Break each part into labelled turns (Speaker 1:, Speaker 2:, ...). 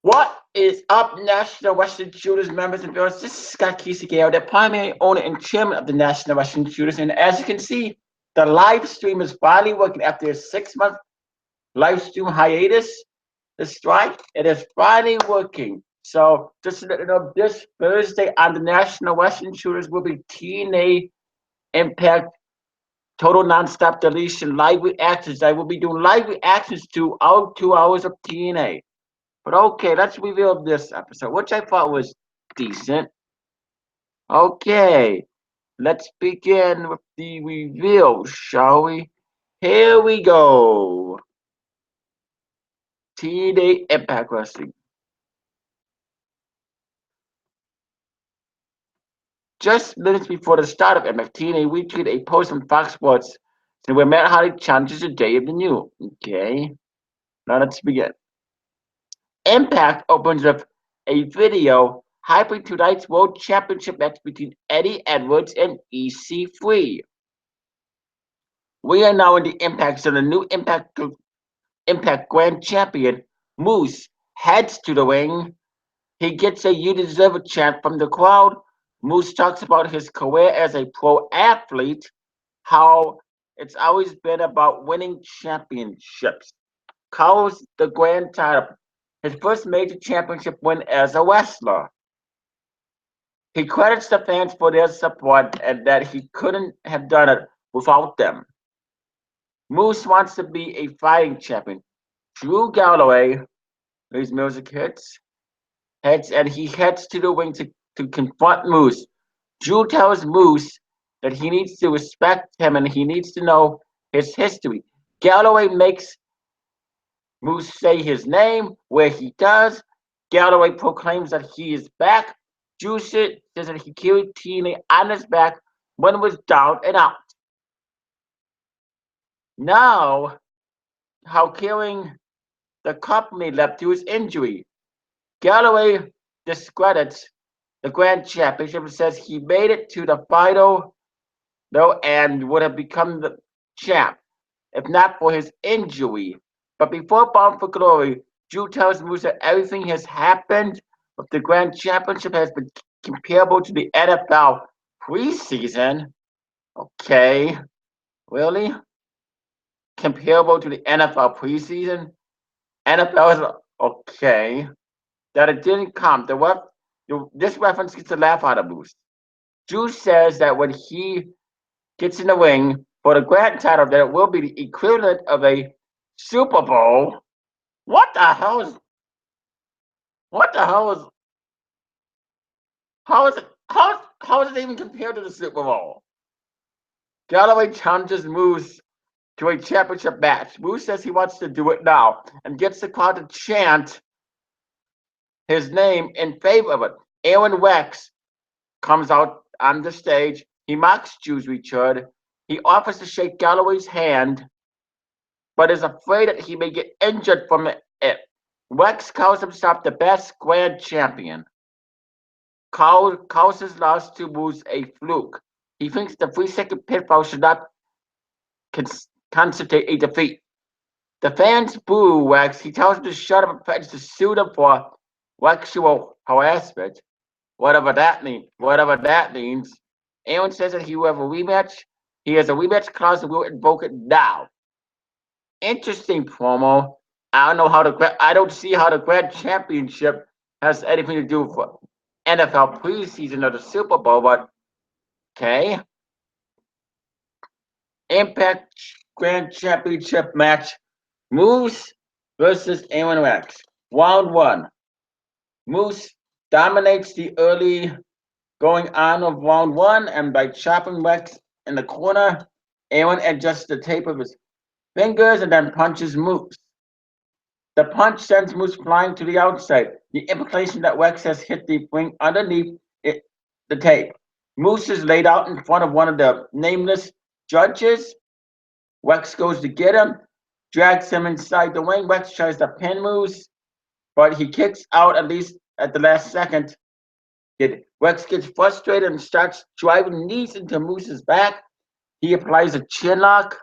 Speaker 1: What is up, National Western Shooters members and viewers? This is Scott Kisegao, the primary owner and chairman of the National Western Shooters. And as you can see, the live stream is finally working after a 6-month live stream hiatus. The strike, it is finally working. So just to let you know, this Thursday on the National Western Shooters will be TNA Impact Total Nonstop Deletion live reactions. I will be doing live reactions to all 2 hours of TNA. But okay, let's reveal this episode, which I thought was decent. Okay, let's begin with the reveal, shall we? Here we go. TNA Impact Wrestling. Just minutes before the start of Impact, TNA retweeted a post on Fox Sports saying where Matt Hardy challenges the Day of the New. Okay, now let's begin. Impact opens with a video hyping tonight's World Championship match between Eddie Edwards and EC3. We are now in the Impact Zone. The new Impact Grand Champion, Moose, heads to the ring. He gets a "You Deserve It" chant from the crowd. Moose talks about his career as a pro athlete, how it's always been about winning championships. Calls the grand title his first major championship win as a wrestler. He credits the fans for their support and that he couldn't have done it without them. Moose wants to be a fighting champion. Drew Galloway, his music heads and he heads to the ring to confront Moose. Drew tells Moose that he needs to respect him and he needs to know his history. Galloway makes Moose say his name, where he does. Galloway proclaims that he is back. Drew says that he carried TNA on his back when it was down and out. Now, how carrying the company led to his injury. Galloway discredits the Grand Championship and says he made it to the final though and would have become the champ if not for his injury. But before Bound for Glory, Drew tells Moose that everything has happened with the Grand Championship has been comparable to the NFL preseason. Okay, really? Comparable to the NFL preseason? NFL is okay. That it didn't come. This reference gets a laugh out of Moose. Drew says that when he gets in the ring for the grand title, that it will be the equivalent of a Super Bowl. What the hell is? What the hell is? How is it? How is it even compared to the Super Bowl? Galloway challenges Moose to a championship match. Moose says he wants to do it now and gets the crowd to chant his name in favor of it. Aaron Wex comes out on the stage. He mocks Drew's return. He offers to shake Galloway's hand, but is afraid that he may get injured from it. Wex calls himself the best grand champion. Calls his loss to Moose a fluke. He thinks the 3-second pinfall should not constitute a defeat. The fans boo Wex. He tells them to shut up and threatens to sue them for sexual harassment. Whatever that means. Aaron says that he will have a rematch. He has a rematch clause and will invoke it now. Interesting promo. I don't see how the Grand Championship has anything to do with NFL preseason or the Super Bowl, but okay. Impact Grand Championship match. Moose versus Aaron Wex. Round 1. Moose dominates the early going on of round 1, and by chopping Wex in the corner, Aaron adjusts the tape of his fingers and then punches Moose. The punch sends Moose flying to the outside. The implication that Wex has hit the ring underneath the tape. Moose is laid out in front of one of the nameless judges. Wex goes to get him, drags him inside the ring. Wex tries to pin Moose, but he kicks out at least at the last second. Wex gets frustrated and starts driving knees into Moose's back. He applies a chin lock.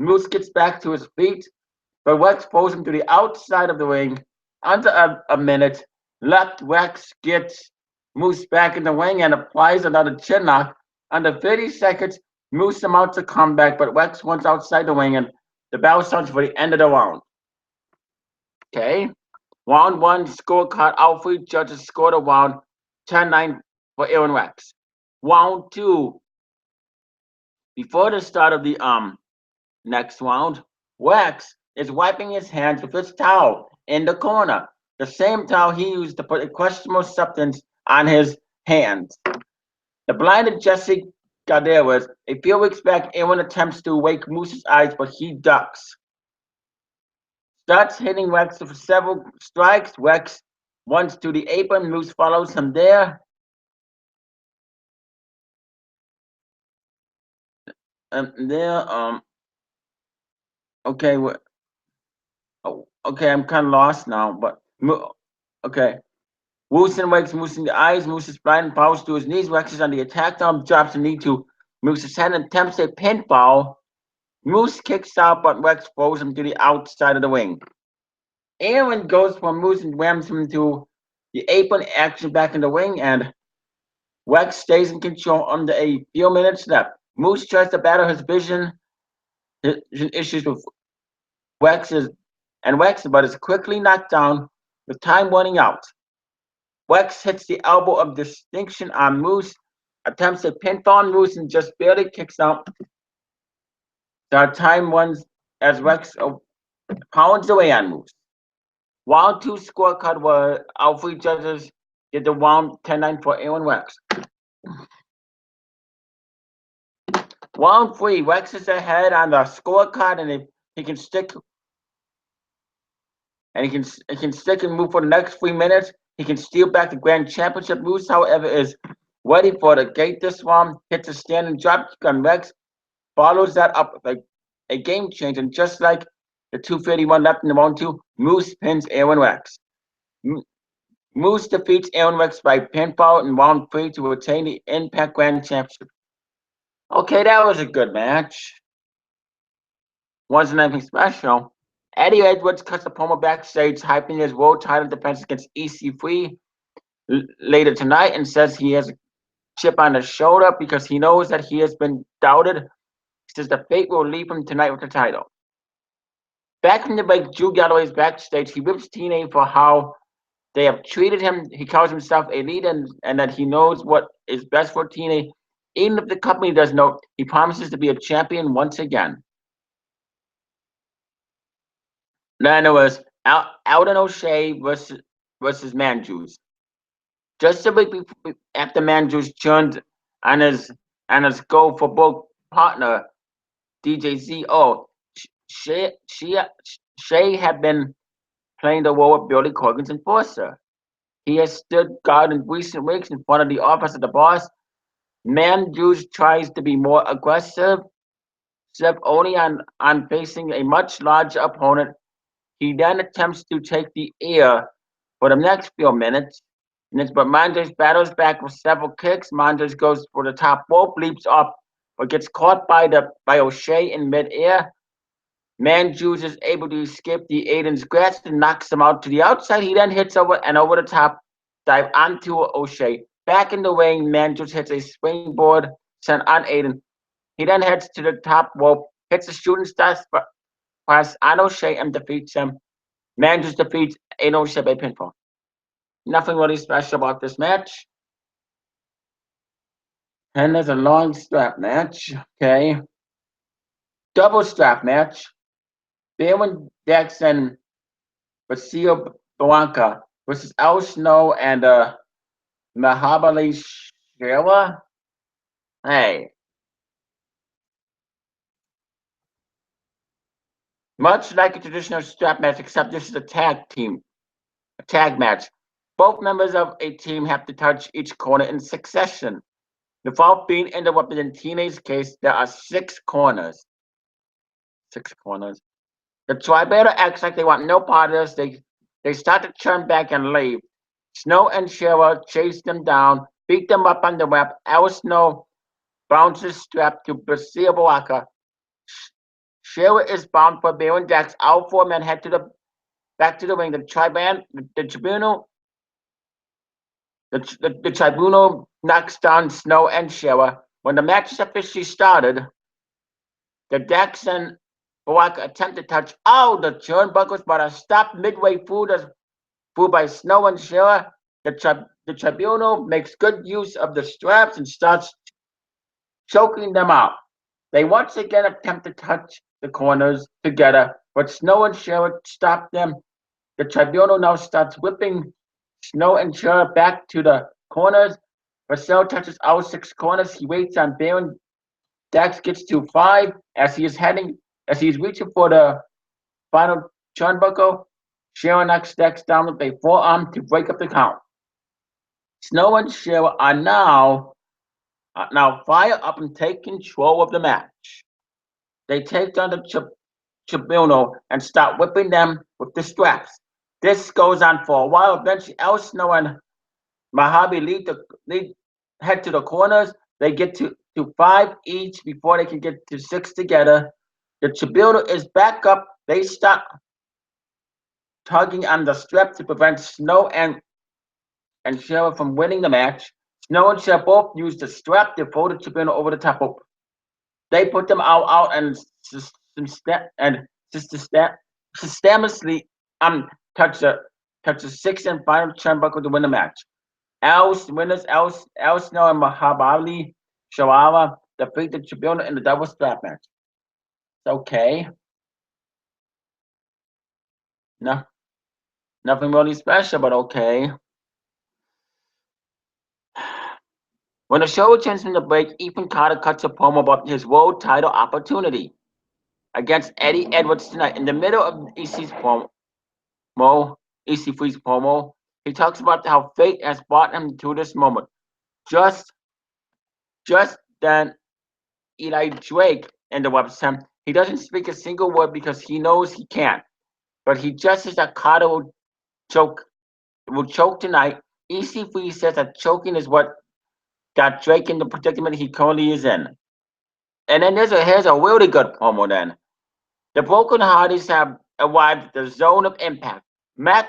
Speaker 1: Moose gets back to his feet, but Wex pulls him to the outside of the ring under a minute left, Wax gets Moose back in the ring and applies another chin lock. Under 30 seconds, Moose amounts a comeback, but Wax wants outside the ring and the bell sounds for the end of the round. Okay. Round one scorecard. All three judges scored a round 10-9 for Aaron Wax. Round two. Before the start of the next round, Wax is wiping his hands with his towel in the corner, the same towel he used to put a questionable substance on his hands. The blinded Jesse Garderas. A few weeks back, Aaron attempts to wake Moose's eyes, but he ducks. Starts hitting Wax with several strikes. Wax once to the apron. Moose follows him there. There. Okay. Oh, okay. I'm kind of lost now. But okay. Wilson wakes Moose in the eyes. Moose is blind and falls to his knees. Wax is on the attack now. Drops the knee to Moose's head and attempts a pinfall. Moose kicks out, but Wax throws him to the outside of the ring. Aaron goes for Moose and rams him to the apron. Action back in the ring, and Wax stays in control under a few minutes left. Moose tries to battle his vision issues with Wax, but is quickly knocked down with time running out. Wax hits the elbow of distinction on Moose, attempts a pinfall on Moose, and just barely kicks out. The time runs as Wax pounds away on Moose. Round two scorecard where all three judges get the round 10-9 for Aaron Wax. Round three, Wax is ahead on the scorecard, and if he can stick and move for the next 3 minutes, he can steal back the grand championship. Moose, however, is ready for the gate this round, hits a standing drop kick on Rex, follows that up with a game change, and just like the 2:31 left in the round two, Moose pins Aaron Rex. Moose defeats Aaron Rex by pinfall in round three to retain the Impact Grand Championship. Okay, that was a good match. Wasn't anything special. Eddie Edwards cuts a promo backstage, hyping his world title defense against EC3 later tonight, and says he has a chip on his shoulder because he knows that he has been doubted. He says the fate will leave him tonight with the title. Back from the break, Drew Galloway is backstage. He rips TNA for how they have treated him. He calls himself a leader and that he knows what is best for TNA. Even if the company does know, he promises to be a champion once again. Then it was Alden O'Shea versus Manjus. Just a week after Manjus turned on his go for both partner DJZO, Shea had been playing the role of Billy Corgan's enforcer. He has stood guard in recent weeks in front of the office of the boss. Manjus tries to be more aggressive, except only on facing a much larger opponent. He then attempts to take the air for the next few minutes, but Manjus battles back with several kicks. Manjus goes for the top rope, leaps up, but gets caught by O'Shea in midair. Manjus is able to escape the Aiden's grasp and knocks him out to the outside. He then hits over the top dive onto O'Shea. Back in the ring, Manjus hits a springboard sent on Aiden. He then heads to the top rope, hits a shooting star press on O'Shea and defeats him. Manjus defeats Aiden O'Shea by pinfall. Nothing really special about this match. And there's a long strap match. Okay. Double strap match. Baron Dex and Basil Blanca versus Al Snow and Mahabali Shera. Hey. Much like a traditional strap match, except this is a tag match. Both members of a team have to touch each corner in succession. Without being interrupted in TNA's case, there are 6 corners. 6 corners. The Tribetter acts like they want no part of this. They start to turn back and leave. Snow and Shera chase them down, beat them up on the web. Al Snow bounces strap to Basil Blanca. Shera is bound for Baron Dex. All 4 men head to the back to the ring. The tribunal, the tribunal knocks down Snow and Shera. When the match is officially started, the Dax and Barack attempt to touch all the turnbuckles, but are stopped midway through by Snow and Shera. The tribunal makes good use of the straps and starts choking them out. They once again attempt to touch the corners together, but Snow and Shera stop them. The tribunal now starts whipping Snow and Shera back to the corners. Marcel touches all six corners. He waits on Baron. Dax gets to five as he is reaching for the final turnbuckle. Shera knocks Dax down with a forearm to break up the count. Snow and Shera are now fire up and take control of the match. They take down the tribunal and start whipping them with the straps. This goes on for a while. Eventually, El Snow and Mojave head to the corners. They get to five each before they can get to six together. The tribunal is back up. They start tugging on the strap to prevent Snow and Shera from winning the match. Snow and Shera both use the strap to pull the tribunal over the top rope. They put them all out and systematically touch the sixth and final turnbuckle to win the match. El Snow and Mahabali Shawara defeat the tribunal in the double strap match. It's okay. No, nothing really special, but okay. When the show returns from the break, Ethan Carter cuts a promo about his world title opportunity against Eddie Edwards tonight. In the middle of EC3's promo, he talks about how fate has brought him to this moment. Just then, Eli Drake interrupts him. He doesn't speak a single word because he knows he can't. But he just that Carter choke will choke tonight. EC3 says that choking is what got Drake in the predicament he currently is in. And then here's a really good promo then. The Broken Hardys have arrived at the zone of impact. Matt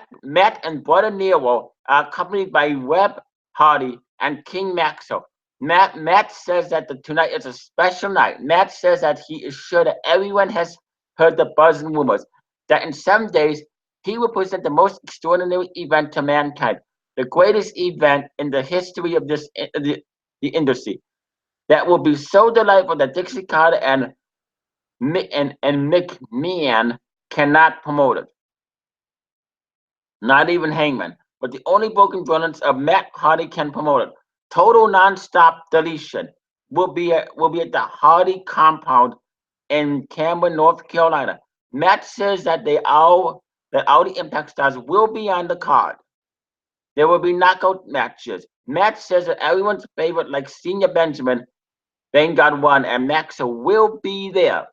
Speaker 1: and Brother Nero are accompanied by Webb Hardy and King Maxwell. Matt says that tonight is a special night. Matt says that he is sure that everyone has heard the buzz and rumors, that in 7 days he will present the most extraordinary event to mankind, the greatest event in the history of the industry, that will be so delightful that Dixie Carter and McMahon cannot promote it. Not even Hangman. But the only broken brilliance of Matt Hardy can promote it. Total non-stop deletion will be at the Hardy compound in Cameron, North Carolina. Matt says that all the Impact stars will be on the card. There will be knockout matches. Matt says that everyone's favorite, like Senior Benjamin, Vanguard 1, and Maxa will be there.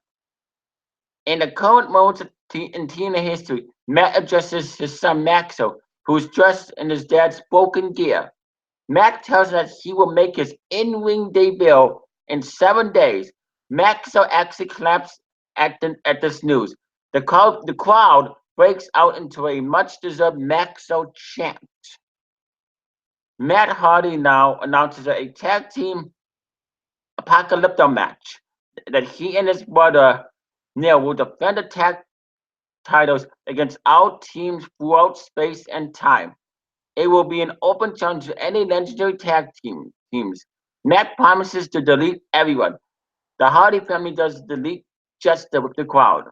Speaker 1: In the current moments in TNA history, Matt addresses his son Maxo, who's dressed in his dad's broken gear. Matt tells that he will make his in-ring debut in 7 days. Maxo actually claps at this news. The crowd breaks out into a much-deserved Maxo chant. Matt Hardy now announces a tag team Apocalypto match that he and his brother Neil will defend the tag titles against all teams throughout space and time. It will be an open challenge to any legendary tag teams. Matt promises to delete everyone. The Hardy family does delete just the crowd.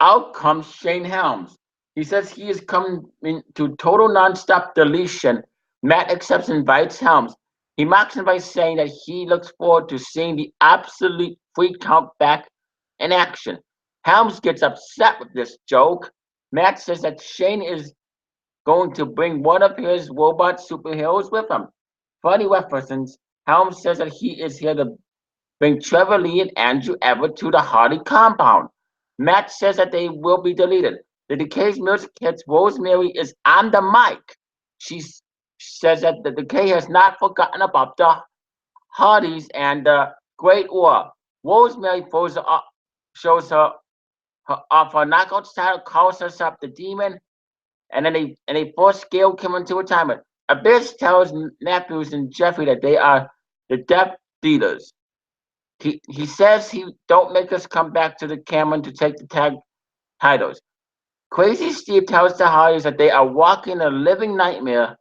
Speaker 1: Out comes Shane Helms. He says he is coming to total non-stop deletion. Matt accepts and invites Helms. He mocks him by saying that he looks forward to seeing the absolute free count back in action. Helms gets upset with this joke. Matt says that Shane is going to bring one of his robot superheroes with him. Funny reference, Helms says that he is here to bring Trevor Lee and Andrew Everett to the Hardy compound. Matt says that they will be deleted. The Decay's music hits. Rosemary is on the mic. She says that the Decay has not forgotten about the Hardys and the Great War. Rosemary throws shows her off her knockout style, calls herself the demon, and then they force Gail Kim into retirement. Abyss tells Matthews and Jeffrey that they are the death dealers. He says he don't make us come back to the Cameron to take the tag titles. Crazy Steve tells the Hardys that they are walking a living nightmare.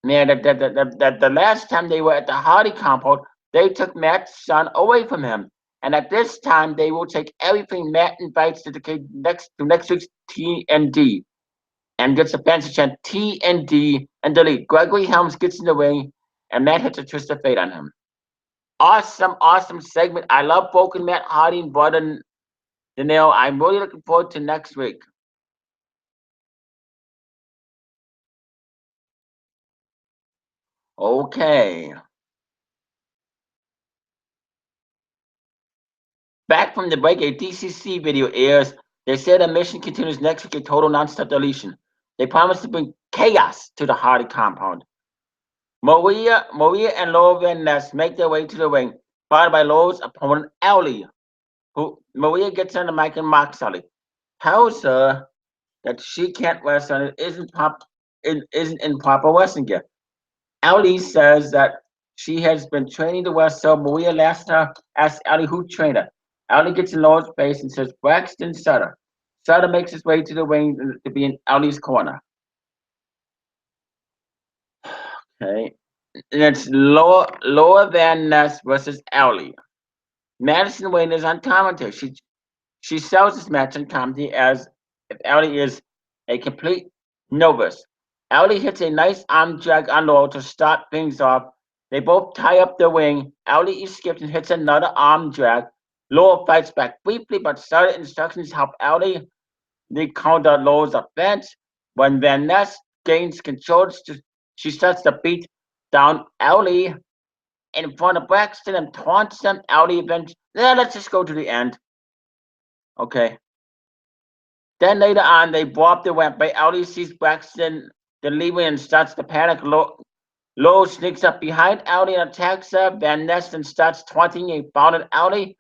Speaker 1: Man, that the last time they were at the Hardy compound, they took Matt's son away from him. And at this time, they will take everything Matt invites to the next week's TND and gets a fancy chant TND and delete. Gregory Helms gets in the ring, and Matt hits a twist of fate on him. Awesome segment. I love Broken Matt Hardy and Brother Daniel. I'm really looking forward to next week. Okay. Back from the break, a DCC video airs. They say the mission continues next week, a total non-stop deletion. They promise to bring chaos to the Hardy compound. Maria and Laura Van Ness make their way to the ring, followed by Laura's opponent, Ellie, who Maria gets on the mic and mocks Ellie. Tells her that she can't wrestle and isn't in proper wrestling gear. Ellie says that she has been training to wrestle. Maria asks Ellie who trained her. Ellie gets in Laura's face and says Braxton Sutter. Sutter makes his way to the ring to be in Ellie's corner. Okay. And it's Laura Van Ness versus Ellie. Madison Wayne is on commentary. She sells this match on comedy as if Ellie is a complete novice. Ellie hits a nice arm drag on Laurel to start things off. They both tie up the ring. Ellie escapes and hits another arm drag. Laurel fights back briefly, but started instructions help Ellie. They counter Laurel's offense. When Van Ness gains control, she starts to beat down Ellie in front of Braxton and taunts them. Ellie eventually. Let's just go to the end. Okay. Then later on, they blow up the ramp. But Ellie sees Braxton delivering and starts to panic. Lowe sneaks up behind Ellie and attacks her. Van Ness then starts taunting a bounded Ellie.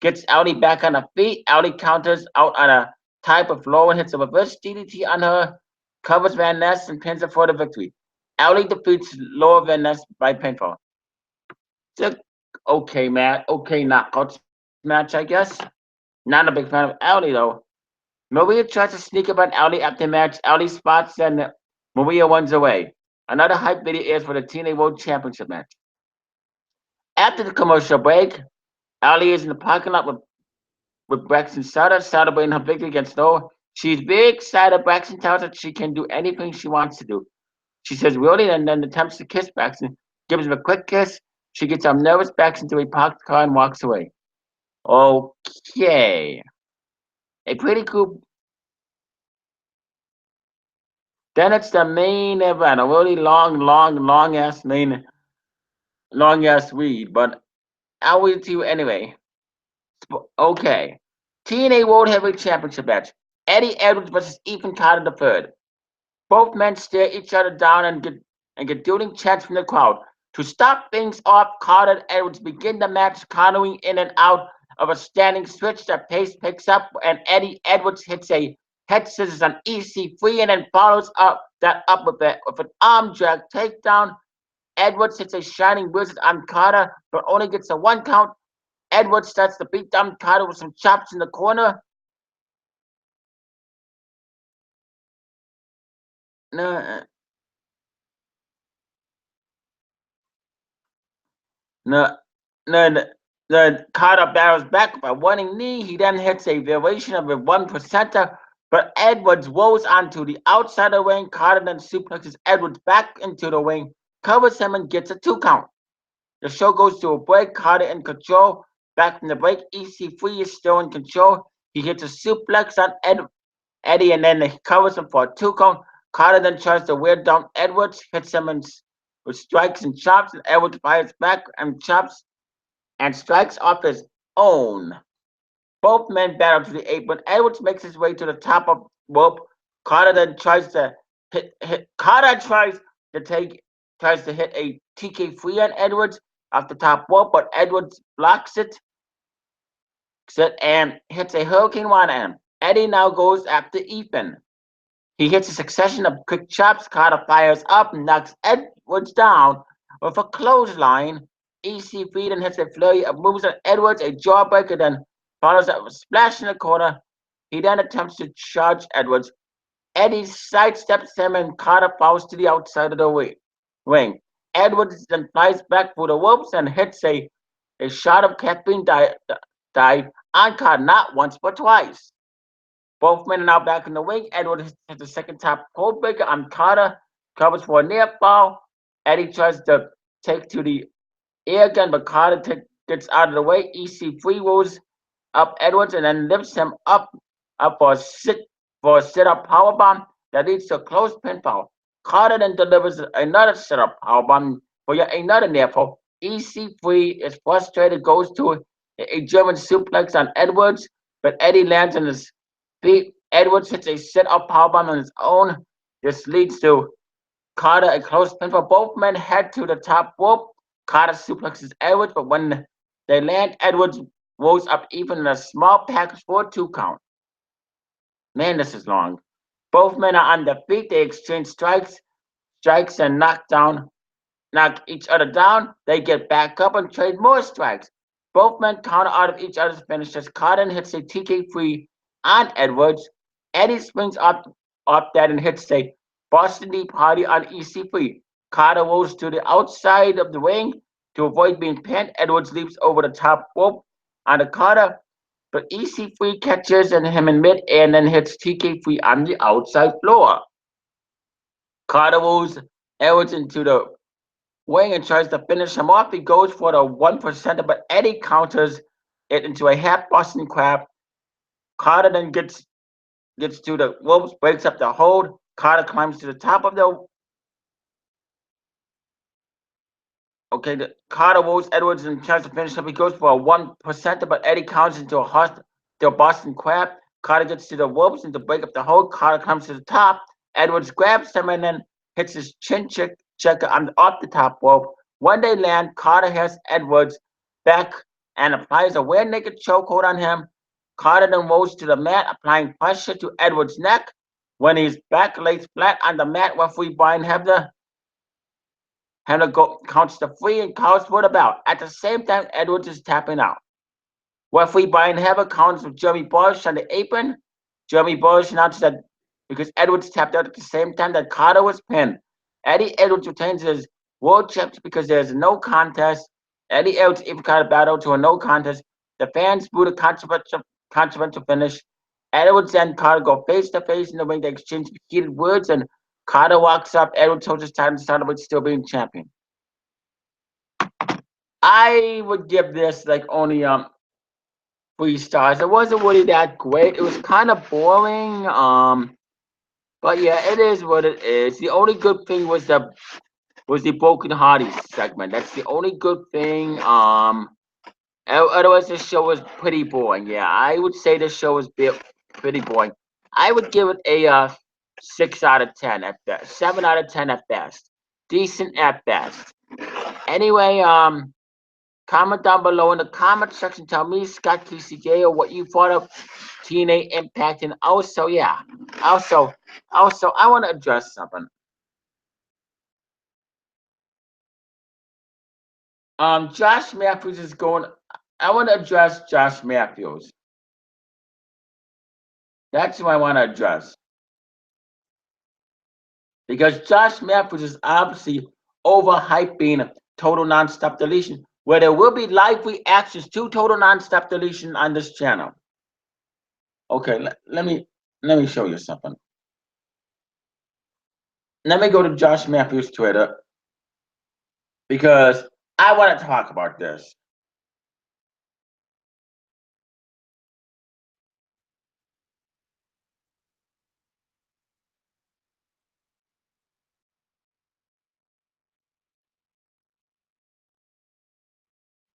Speaker 1: Gets Ellie back on her feet. Ellie counters out on a type of Lowe and hits a reverse DDT on her. Covers Van Ness and pins her for the victory. Ellie defeats Lower Van Ness by pinfall. It's a okay match. Okay knockouts match, I guess. Not a big fan of Ellie though. Maria tries to sneak up on Ellie after the match. Ellie spots and Maria runs away. Another hype video airs for the TNA World Championship match. After the commercial break, Ellie is in the parking lot with Braxton Sutter celebrating her victory against Noah. She's very excited. Braxton tells her she can do anything she wants to do. She says, really? And then attempts to kiss Braxton. Gives him a quick kiss. She gets up nervous, backs into a parked car, and walks away. Okay. A pretty cool. Then it's the main event. A really long ass read, but I'll read it to you anyway. Okay. TNA World Heavyweight Championship match. Eddie Edwards versus Ethan Carter III. Both men stare each other down and get dueling chants from the crowd. To stop things off, Carter and Edwards begin the match, cornering in and out of a standing switch. The pace picks up, and Eddie Edwards hits a head scissors on EC3 and then follows up with an arm drag takedown. Edwards hits a shining wizard on Carter, but only gets a one count. Edwards starts to beat down Carter with some chops in the corner. No, no, no, the Carter barrels back by one knee. He then hits a variation of a one percenter, but Edwards rolls onto the outside of the ring. Carter then suplexes Edwards back into the ring, covers him, and gets a 2 count. The show goes to a break. Carter in control. Back from the break, EC3 is still in control. He hits a suplex on Eddie, and then he covers him for a 2 count. Carter then tries to wear down Edwards, hits him with strikes and chops, and Edwards fires back and chops and strikes off his own. Both men battle to the apron. Edwards makes his way to the top of rope. Carter then tries to Carter tries to hit a TK3 on Edwards off the top rope, but Edwards blocks it. and hits a hurricane one end. Eddie now goes after Ethan. He hits a succession of quick chops. Carter fires up and knocks Edwards down with a clothesline. EC3 then hits a flurry of moves on Edwards, a jawbreaker, then follows up with a splash in the corner. He then attempts to charge Edwards. Eddie sidesteps him and Carter falls to the outside of the ring. Edwards then flies back for the ropes and hits a shot of caffeine dive on Carter not once but twice. Both men are now back in the ring. Edwards hits the second top cold breaker on Carter, covers for a near fall. Eddie tries to take to the air again, but Carter gets out of the way. EC3 rolls up Edwards and then lifts him up for a sit-up powerbomb that leads to a close pinfall. Carter then delivers another sit-up powerbomb for yet another near fall. EC3 is frustrated, goes to a German suplex on Edwards, but Eddie lands on his feet. Edwards hits a sit-up powerbomb on his own. This leads to Carter a close pinfall. Both men head to the top rope. Carter suplexes Edwards, but when they land, Edwards rolls up even in a small package for a 2 count. Man, this is long. Both men are on their feet. They exchange strikes and knock each other down. They get back up and trade more strikes. Both men counter out of each other's finishes. Carter hits a TK3 on Edwards. Eddie springs up that and hits a Boston Tea Party on EC3. Carter rolls to the outside of the ring to avoid being pinned. Edwards leaps over the top rope on the Carter, but EC3 catches him in mid-air and then hits TK3 on the outside floor. Carter rolls Edwards into the ring and tries to finish him off. He goes for the 1%, but Eddie counters it into a half Boston Crab. Carter then gets to the ropes, breaks up the hold. Carter climbs to the top of the Carter rolls Edwards and tries to finish up. He goes for a 1%, but Eddie counters into a Boston Crab. Carter gets to the ropes and to break up the hold. Carter comes to the top. Edwards grabs him and then hits his chin checker off the top rope. When they land, Carter has Edwards back and applies a rear naked chokehold on him. Carter then rolls to the mat, applying pressure to Edwards' neck. When his back lays flat on the mat, referee Brian Hebner counts the 3 and calls for the bout. At the same time, Edwards is tapping out. Referee Brian Hebner counts with Jeremy Bush on the apron. Jeremy Bush announced that because Edwards tapped out at the same time that Carter was pinned. Eddie Edwards retains his world championship because there's no contest. Eddie Edwards even got a battle to a no contest. The fans booed a controversial finish. Edwards and Carter go face to face in the ring. They exchange heated words, and Carter walks up. Edwards holds his title and celebrates still being champion. I would give this like only 3 stars. It wasn't really that great. It was kind of boring. But yeah, it is what it is. The only good thing was the Broken Hardy segment. That's the only good thing. Otherwise the show was pretty boring. Yeah, I would say the show was pretty boring. I would give it a 6 out of 10 at best, 7 out of 10 at best, decent at best. Anyway, comment down below in the comment section. Tell me, Scott TCJ, or what you thought of TNA Impact, and also, yeah, also, I want to address something. Josh Matthews is going. I want to address Josh Matthews. That's who I want to address because Josh Matthews is obviously overhyping Total Nonstop Deletion, where there will be live reactions to Total Nonstop Deletion on this channel. Okay, let me show you something. Let me go to Josh Matthews' Twitter because I want to talk about this.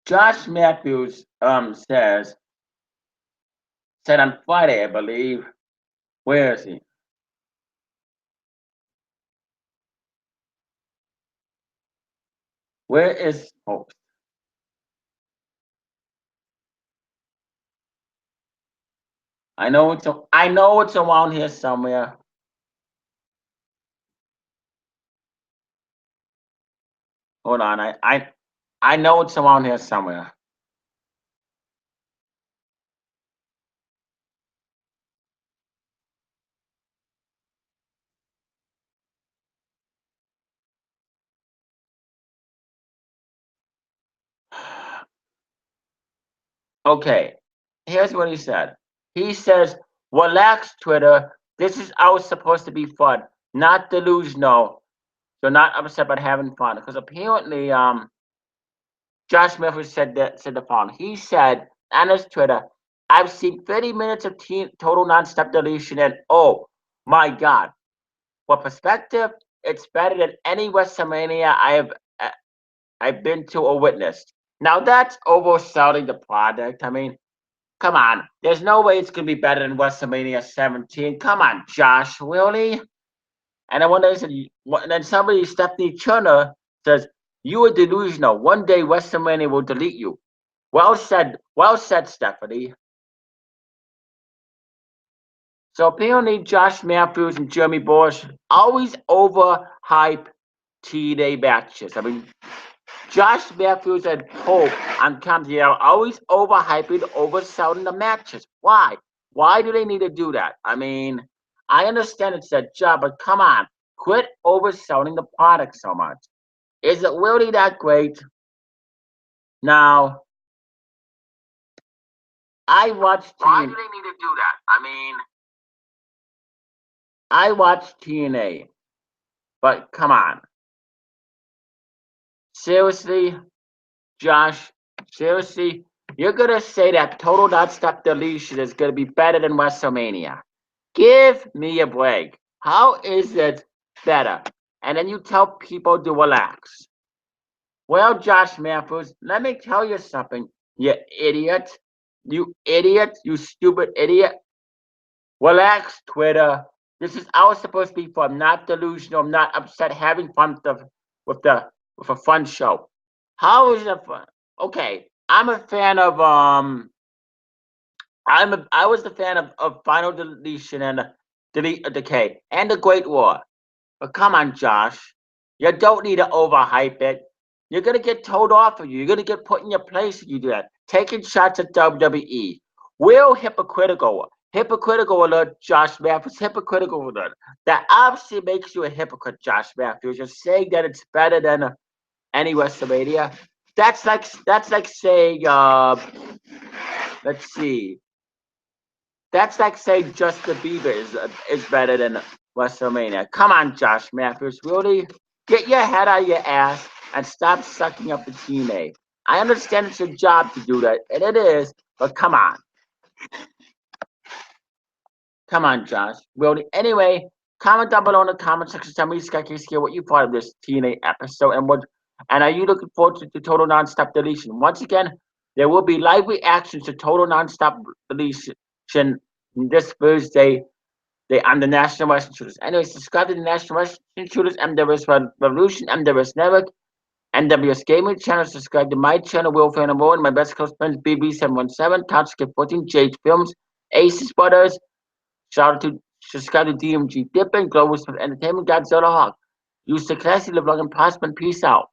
Speaker 1: Josh Matthews said on Friday, I believe. Where is he? Where is post? I know it's around here somewhere. Hold on, I know it's around here somewhere. Okay, here's what he said. He says, "Relax, Twitter. This is how it's supposed to be fun, not delusional. So not upset but having fun." Because apparently, Josh Murphy said the following. He said on his Twitter, "I've seen 30 minutes of total nonstop deletion, and oh my god, for perspective, it's better than any WrestleMania uh, I've been to or witnessed." Now that's overselling the product. I mean, come on, there's no way it's gonna be better than WrestleMania 17. Come on, Josh, really? And I wonder, and then somebody, Stephanie Turner, says, "You are delusional. One day WrestleMania will delete you." Well said, Stephanie. So apparently, Josh Matthews and Jeremy Borash always overhype TNA matches. I mean, Josh Matthews and Hope on commentary are always overhyping, overselling the matches. Why? Why do they need to do that? I mean, I understand it's their job, but come on, quit overselling the product so much. Is it really that great? Now, I watched Why do they need to do that? I watched TNA, but come on. Seriously, Josh, seriously, you're gonna say that total nonstop deletion is gonna be better than WrestleMania? Give me a break. How is it better? And then you tell people to relax. Well, Josh Matthews, let me tell you something, you idiot. You idiot, you stupid idiot. Relax, Twitter. This is how it's supposed to be for. I'm not delusional. I'm not upset. Having fun with a fun show. How is it fun? Okay, I'm a fan of I was the fan of Final Deletion and Delete Decay and the Great War. But come on, Josh. You don't need to overhype it. You're gonna get told off of you. You're gonna get put in your place if you do that. Taking shots at WWE. Real hypocritical. Hypocritical alert, Josh Matthews. Hypocritical alert. That obviously makes you a hypocrite, Josh Matthews. You're saying that it's better than any WrestleMania. That's like saying let's see. That's like saying Justin Bieber is better than WrestleMania. Come on, Josh Matthews, really get your head out of your ass and stop sucking up the TNA. I understand it's your job to do that, and it is, but come on, Josh. Really. Anyway, comment down below in the comment section. Tell me, Sky Scale, what you thought of this TNA episode, and are you looking forward to Total Nonstop Deletion? Once again, there will be live reactions to Total Nonstop Deletion this Thursday. I'm the National Wrestling Shooters. Anyway, subscribe to the National Wrestling Shooters, MWS Revolution, MWS Network, NWS Gaming channel. Subscribe to my channel, Will Fan and More, and my best close friends, BB717, Toxic 14, Jade Films, Aces Brothers. Shout out to subscribe to DMG Dipping, Global Entertainment, Godzilla Hawk. Use the classy, live long and prosper, and peace out.